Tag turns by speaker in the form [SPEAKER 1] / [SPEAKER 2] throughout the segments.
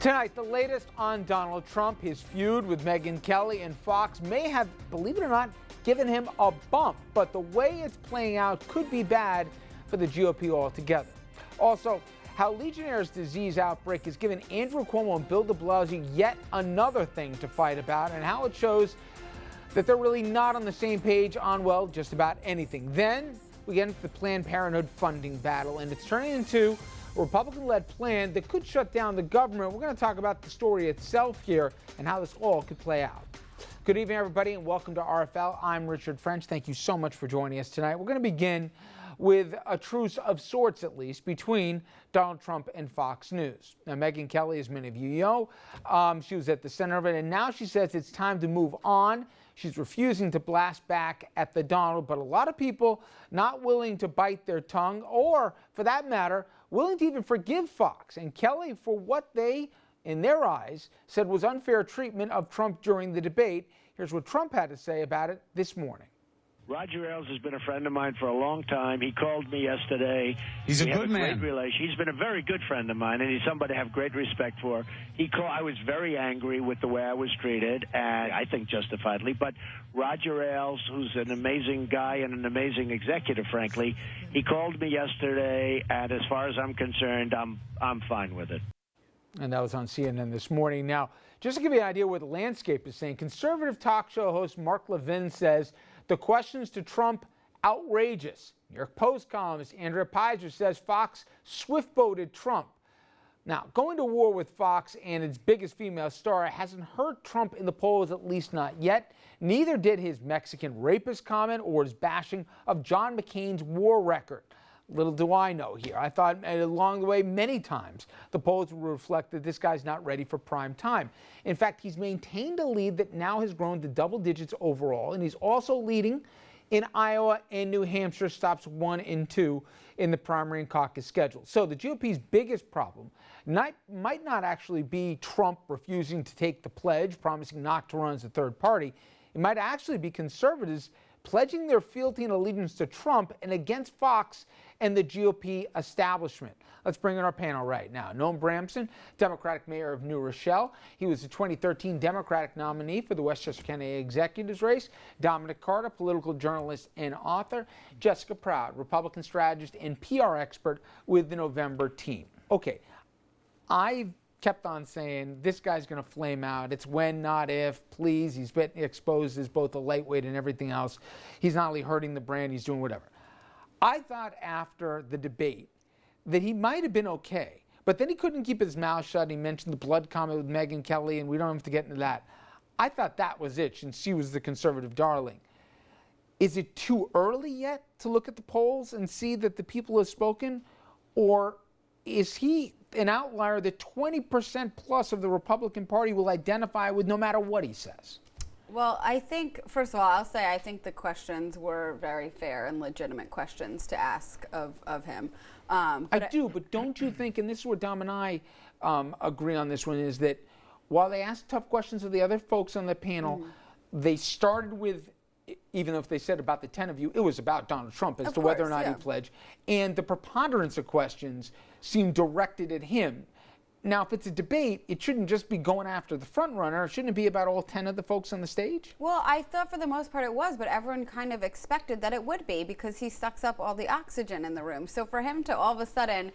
[SPEAKER 1] Tonight, the latest on Donald Trump. His feud with Megyn Kelly and Fox may have, believe it or not, given him a bump. But the way it's playing out could be bad for the GOP altogether. Also, how Legionnaire's disease outbreak has given Andrew Cuomo and Bill de Blasio yet another thing to fight about, and how it shows that they're really not on the same page on, well, just about anything. Then we get into the Planned Parenthood funding battle, and it's turning into a Republican-led plan that could shut down the government. We're going to talk about the story itself here and how this all could play out. Good evening, everybody, and welcome to RFL. I'm Richard French. Thank you so much for joining us tonight. We're going to begin with a truce of sorts, at least, between Donald Trump and Fox News. Now, Megyn Kelly, as many of you know, she was at the center of it, and now she says it's time to move on. She's refusing to blast back at the Donald, but a lot of people not willing to bite their tongue, or, for that matter, willing to even forgive Fox and Kelly for what they, in their eyes, said was unfair treatment of Trump during the debate. Here's what Trump had to say about it this morning.
[SPEAKER 2] Roger Ailes has been a friend of mine for a long time. He called me yesterday.
[SPEAKER 3] He's a good man.
[SPEAKER 2] He's been a very good friend of mine, and he's somebody I have great respect for. I was very angry with the way I was treated, and I think justifiably. But Roger Ailes, who's an amazing guy and an amazing executive, frankly, he called me yesterday, and as far as I'm concerned, I'm fine with it.
[SPEAKER 1] And that was on CNN this morning. Now, just to give you an idea what the landscape is saying, conservative talk show host Mark Levin says the questions to Trump, outrageous. New York Post columnist Andrea Pizer says Fox swift-boated Trump. Now, going to war with Fox and its biggest female star hasn't hurt Trump in the polls, at least not yet. Neither did his Mexican rapist comment or his bashing of John McCain's war record. Little do I know here. I thought along the way many times the polls would reflect that this guy's not ready for prime time. In fact, he's maintained a lead that now has grown to double digits overall, and he's also leading in Iowa and New Hampshire, stops 1 and 2 in the primary and caucus schedule. So the GOP's biggest problem might not actually be Trump refusing to take the pledge, promising not to run as a third party. It might actually be conservatives pledging their fealty and allegiance to Trump and against Fox and the GOP establishment. Let's bring in our panel right now. Noam Bramson, Democratic mayor of New Rochelle. He was the 2013 Democratic nominee for the Westchester County Executives race. Dominic Carter, political journalist and author. Jessica Proud, Republican strategist and PR expert with the November team. Okay, I've kept on saying this guy's going to flame out. It's when, not if. Please, he's been exposed as both a lightweight and everything else. He's not only hurting the brand, he's doing whatever. I thought after the debate that he might have been okay, but then he couldn't keep his mouth shut. He mentioned the blood comment with Megyn Kelly, and we don't have to get into that. I thought that was it, and she was the conservative darling. Is it too early yet to look at the polls and see that the people have spoken, or is he an outlier that 20% plus of the Republican Party will identify with no matter what he says?
[SPEAKER 4] Well, I think, first of all, I'll say I think the questions were very fair and legitimate questions to ask of him. But don't you think, and this is where Dom and I agree on this one, is that while they asked tough questions of the other folks on the panel, they started with, even though if they said about the 10 of you, it was about Donald Trump as to whether or not he pledged. And the preponderance of questions seemed directed at him. Now, if it's a debate, it shouldn't just be going after the front runner. Shouldn't it be about all 10 of the folks on the stage? Well, I thought for the most part it was, but everyone kind of expected that it would be because he sucks up all the oxygen in the room. So for him to all of a sudden,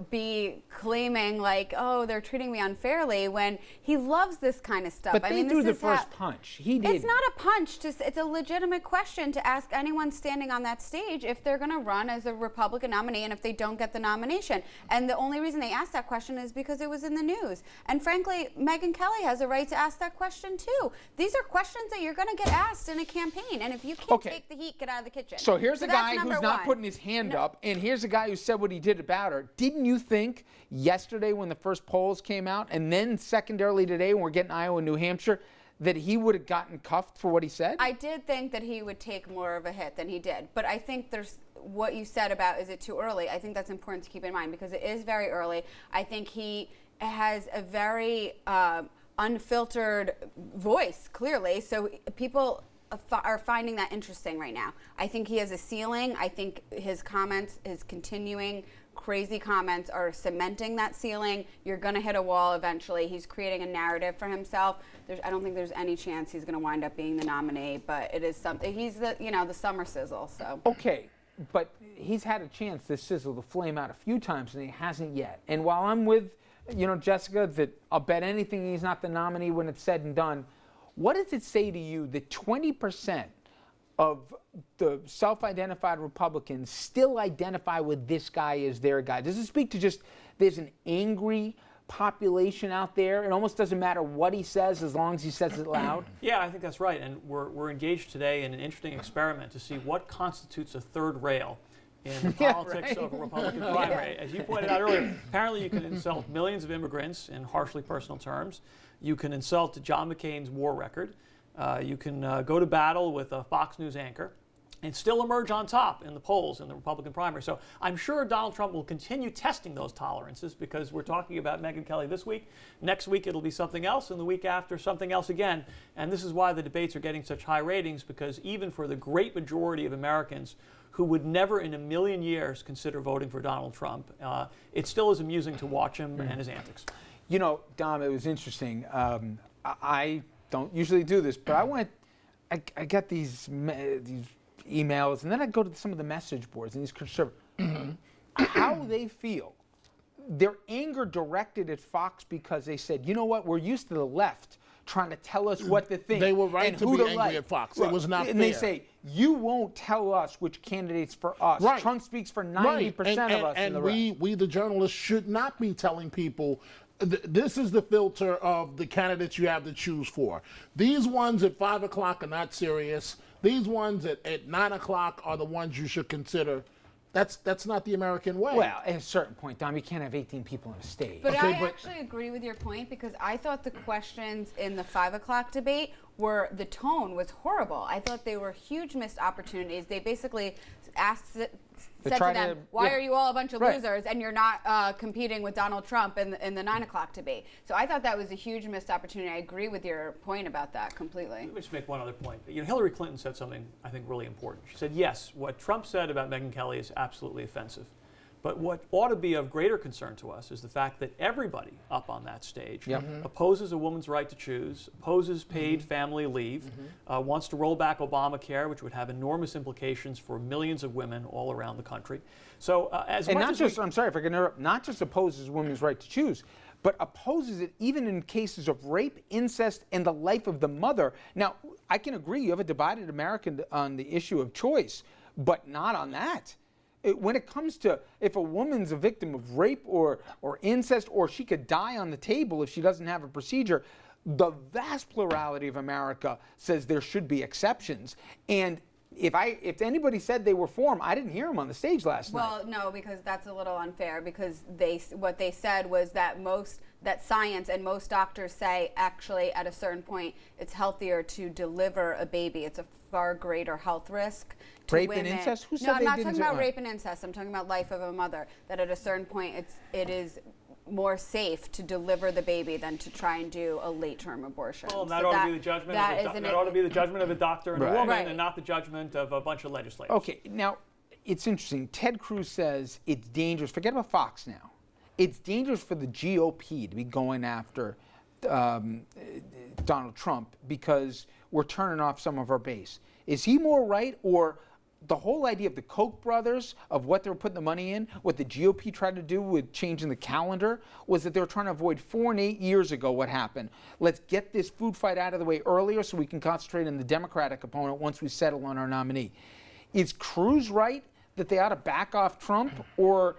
[SPEAKER 4] be claiming like, oh, they're treating me unfairly when he loves this kind of stuff.
[SPEAKER 1] But they threw the first punch. He did.
[SPEAKER 4] It's not a punch. It's a legitimate question to ask anyone standing on that stage if they're going to run as a Republican nominee and if they don't get the nomination. And the only reason they asked that question is because it was in the news. And frankly, Megyn Kelly has a right to ask that question too. These are questions that you're going to get asked in a campaign. And if you can't take the heat, get out of the kitchen.
[SPEAKER 1] So here's a guy who's not putting his hand up, and here's a guy who said what he did about her. Didn't you think yesterday when the first polls came out, and then secondarily today when we're getting Iowa and New Hampshire, that he would have gotten cuffed for what he said?
[SPEAKER 4] I did think that he would take more of a hit than he did. But I think there's what you said about is it too early? I think that's important to keep in mind because it is very early. I think he has a very unfiltered voice, clearly. So people are finding that interesting right now. I think he has a ceiling. I think his comments, his continuing crazy comments are cementing that ceiling. You're going to hit a wall eventually. He's creating a narrative for himself. I don't think there's any chance he's going to wind up being the nominee, but it is something. He's the summer sizzle. So
[SPEAKER 1] okay, but he's had a chance, this sizzle, to flame out a few times, and he hasn't yet. And while I'm with, Jessica, that I'll bet anything he's not the nominee when it's said and done, what does it say to you that 20% of the self-identified Republicans still identify with this guy as their guy? Does it speak to just there's an angry population out there? It almost doesn't matter what he says as long as he says it loud?
[SPEAKER 3] Yeah, I think that's right. And we're engaged today in an interesting experiment to see what constitutes a third rail in the politics of a Republican primary. As you pointed out earlier, apparently you can insult millions of immigrants in harshly personal terms. You can insult John McCain's war record. You can go to battle with a Fox News anchor and still emerge on top in the polls in the Republican primary. So I'm sure Donald Trump will continue testing those tolerances, because we're talking about Megyn Kelly this week. Next week it'll be something else, and the week after something else again. And this is why the debates are getting such high ratings, because even for the great majority of Americans who would never in a million years consider voting for Donald Trump, it still is amusing to watch him and his antics.
[SPEAKER 1] Dom, it was interesting. I don't usually do this, but I got these emails, and then I go to some of the message boards, and these conservatives, how they feel. Their anger directed at Fox because they said, you know what, we're used to the left trying to tell us what to think.
[SPEAKER 5] They were right
[SPEAKER 1] and
[SPEAKER 5] to
[SPEAKER 1] who
[SPEAKER 5] be
[SPEAKER 1] to
[SPEAKER 5] angry
[SPEAKER 1] like.
[SPEAKER 5] at Fox. It was not fair.
[SPEAKER 1] And they say, you won't tell us which candidates for us.
[SPEAKER 5] Right.
[SPEAKER 1] Trump speaks for 90% of us.
[SPEAKER 5] And
[SPEAKER 1] the
[SPEAKER 5] we, the journalists, should not be telling people, this is the filter of the candidates you have to choose for. These ones at 5 o'clock are not serious. These ones at 9 o'clock are the ones you should consider. That's not the American way.
[SPEAKER 1] Well, at a certain point, Dom, you can't have 18 people on a stage.
[SPEAKER 4] But I actually agree with your point, because I thought the questions in the 5 o'clock debate the tone was horrible. I thought they were huge missed opportunities. They basically said to them, why are you all a bunch of losers and you're not competing with Donald Trump in the 9 o'clock debate? So I thought that was a huge missed opportunity. I agree with your point about that completely.
[SPEAKER 3] Let me just make one other point. Hillary Clinton said something I think really important. She said, yes, what Trump said about Megyn Kelly is absolutely offensive. But what ought to be of greater concern to us is the fact that everybody up on that stage opposes a woman's right to choose, opposes paid family leave, wants to roll back Obamacare, which would have enormous implications for millions of women all around the country. So I'm sorry if I can interrupt, not just opposes women's right to choose, but opposes it even in cases of rape, incest, and the life of the mother. Now, I can agree you have a divided America on the issue of choice, but not on that. When it comes to if a woman's a victim of rape or incest, or she could die on the table if she doesn't have a procedure, the vast plurality of America says there should be exceptions. And if anybody said they were for him, I didn't hear him on the stage last night.
[SPEAKER 4] Well, no, because that's a little unfair, because what they said was that science and most doctors say actually at a certain point it's healthier to deliver a baby. It's a far greater health risk to
[SPEAKER 1] rape
[SPEAKER 4] women.
[SPEAKER 1] And incest? Who said
[SPEAKER 4] no, I'm
[SPEAKER 1] they
[SPEAKER 4] not
[SPEAKER 1] didn't
[SPEAKER 4] talking about rape and incest. I'm talking about life of a mother. That at a certain point it is more safe to deliver the baby than to try and do a late-term abortion.
[SPEAKER 3] Well, that ought to be the judgment. That ought to be the judgment of a doctor and a woman, and not the judgment of a bunch of legislators.
[SPEAKER 1] Okay, now it's interesting. Ted Cruz says it's dangerous. Forget about Fox now. It's dangerous for the GOP to be going after Donald Trump because we're turning off some of our base. Is he more right, or the whole idea of the Koch brothers, of what they were putting the money in, what the GOP tried to do with changing the calendar, was that they were trying to avoid 4 and 8 years ago what happened. Let's get this food fight out of the way earlier so we can concentrate on the Democratic opponent once we settle on our nominee. Is Cruz right that they ought to back off Trump, or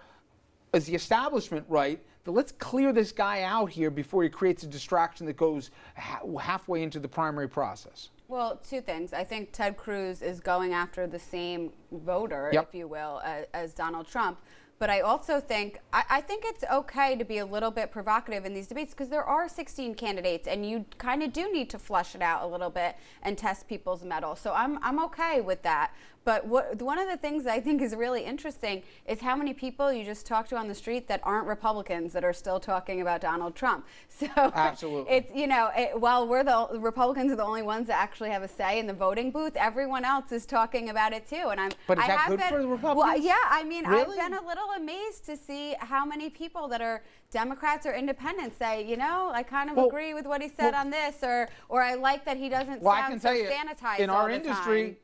[SPEAKER 1] is the establishment right that let's clear this guy out here before he creates a distraction that goes halfway into the primary process?
[SPEAKER 4] Well, two things. I think Ted Cruz is going after the same voter, if you will, as Donald Trump. But I also think, I think it's okay to be a little bit provocative in these debates, because there are 16 candidates and you kind of do need to flush it out a little bit and test people's mettle. So I'm okay with that. But one of the things I think is really interesting is how many people you just talk to on the street that aren't Republicans that are still talking about Donald Trump. So
[SPEAKER 1] absolutely,
[SPEAKER 4] it's while the Republicans are the only ones that actually have a say in the voting booth, everyone else is talking about it too. And
[SPEAKER 1] But is that good for the Republicans?
[SPEAKER 4] Well, yeah, I mean,
[SPEAKER 1] really?
[SPEAKER 4] I've been a little amazed to see how many people that are Democrats or independents say, I kind of agree with what he said on this, or I like that he doesn't sound so sanitized
[SPEAKER 1] in
[SPEAKER 4] all
[SPEAKER 1] our
[SPEAKER 4] the
[SPEAKER 1] industry.
[SPEAKER 4] time.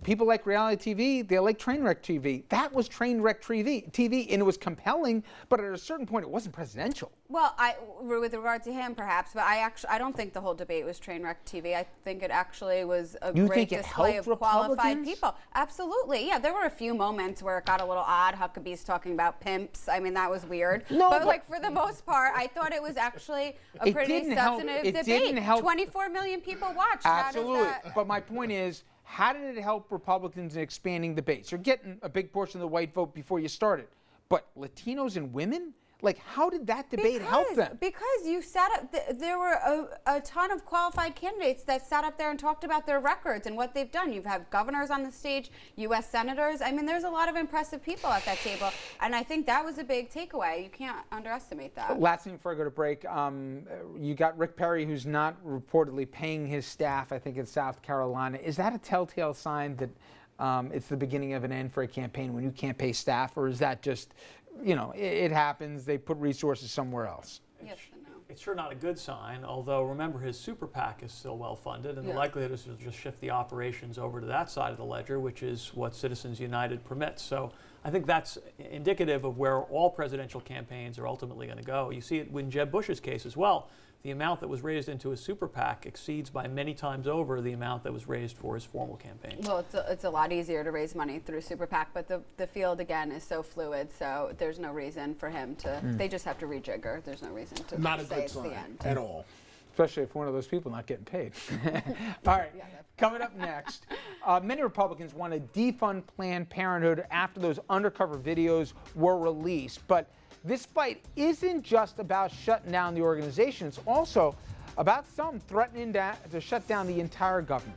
[SPEAKER 1] People like reality TV, they like train wreck TV. That was train wreck TV, and it was compelling, but at a certain point, it wasn't presidential.
[SPEAKER 4] Well, with regard to him, perhaps, but I don't think the whole debate was train wreck TV. I think it actually was a great display of qualified people. Absolutely, yeah. There were a few moments where it got a little odd. Huckabee's talking about pimps. I mean, that was weird.
[SPEAKER 1] No,
[SPEAKER 4] but like for the most part, I thought it was actually a pretty substantive debate. 24 million people watched.
[SPEAKER 1] Absolutely, but my point is, how did it help Republicans in expanding the base? You're getting a big portion of the white vote before you started. But Latinos and women? Like, how did that debate help them?
[SPEAKER 4] Because you sat up, there were a ton of qualified candidates that sat up there and talked about their records and what they've done. You've had governors on the stage, U.S. senators. I mean, there's a lot of impressive people at that table. And I think that was a big takeaway. You can't underestimate that.
[SPEAKER 1] Last thing before I go to break, you got Rick Perry, who's not reportedly paying his staff, I think, in South Carolina. Is that a telltale sign that it's the beginning of an end for a campaign when you can't pay staff? Or is that just, it happens, they put resources somewhere else?
[SPEAKER 4] Yes and no.
[SPEAKER 3] It's sure not a good sign, although remember his super PAC is still well funded, and the likelihood is he'll just shift the operations over to that side of the ledger, which is what Citizens United permits. So I think that's indicative of where all presidential campaigns are ultimately going to go. You see it in Jeb Bush's case as well. The amount that was raised into his super PAC exceeds by many times over the amount that was raised for his formal campaign.
[SPEAKER 4] Well, it's a lot easier to raise money through super PAC, but the field, again, is so fluid, so there's no reason for him to, they just have to rejigger. There's no reason to
[SPEAKER 5] Not a
[SPEAKER 4] say
[SPEAKER 5] good
[SPEAKER 4] it's the
[SPEAKER 5] sign
[SPEAKER 4] end.
[SPEAKER 5] at all.
[SPEAKER 1] Especially if one of those people not getting paid. All right, coming up next, many Republicans want to defund Planned Parenthood after those undercover videos were released. But this fight isn't just about shutting down the organization. It's also about some threatening to shut down the entire government.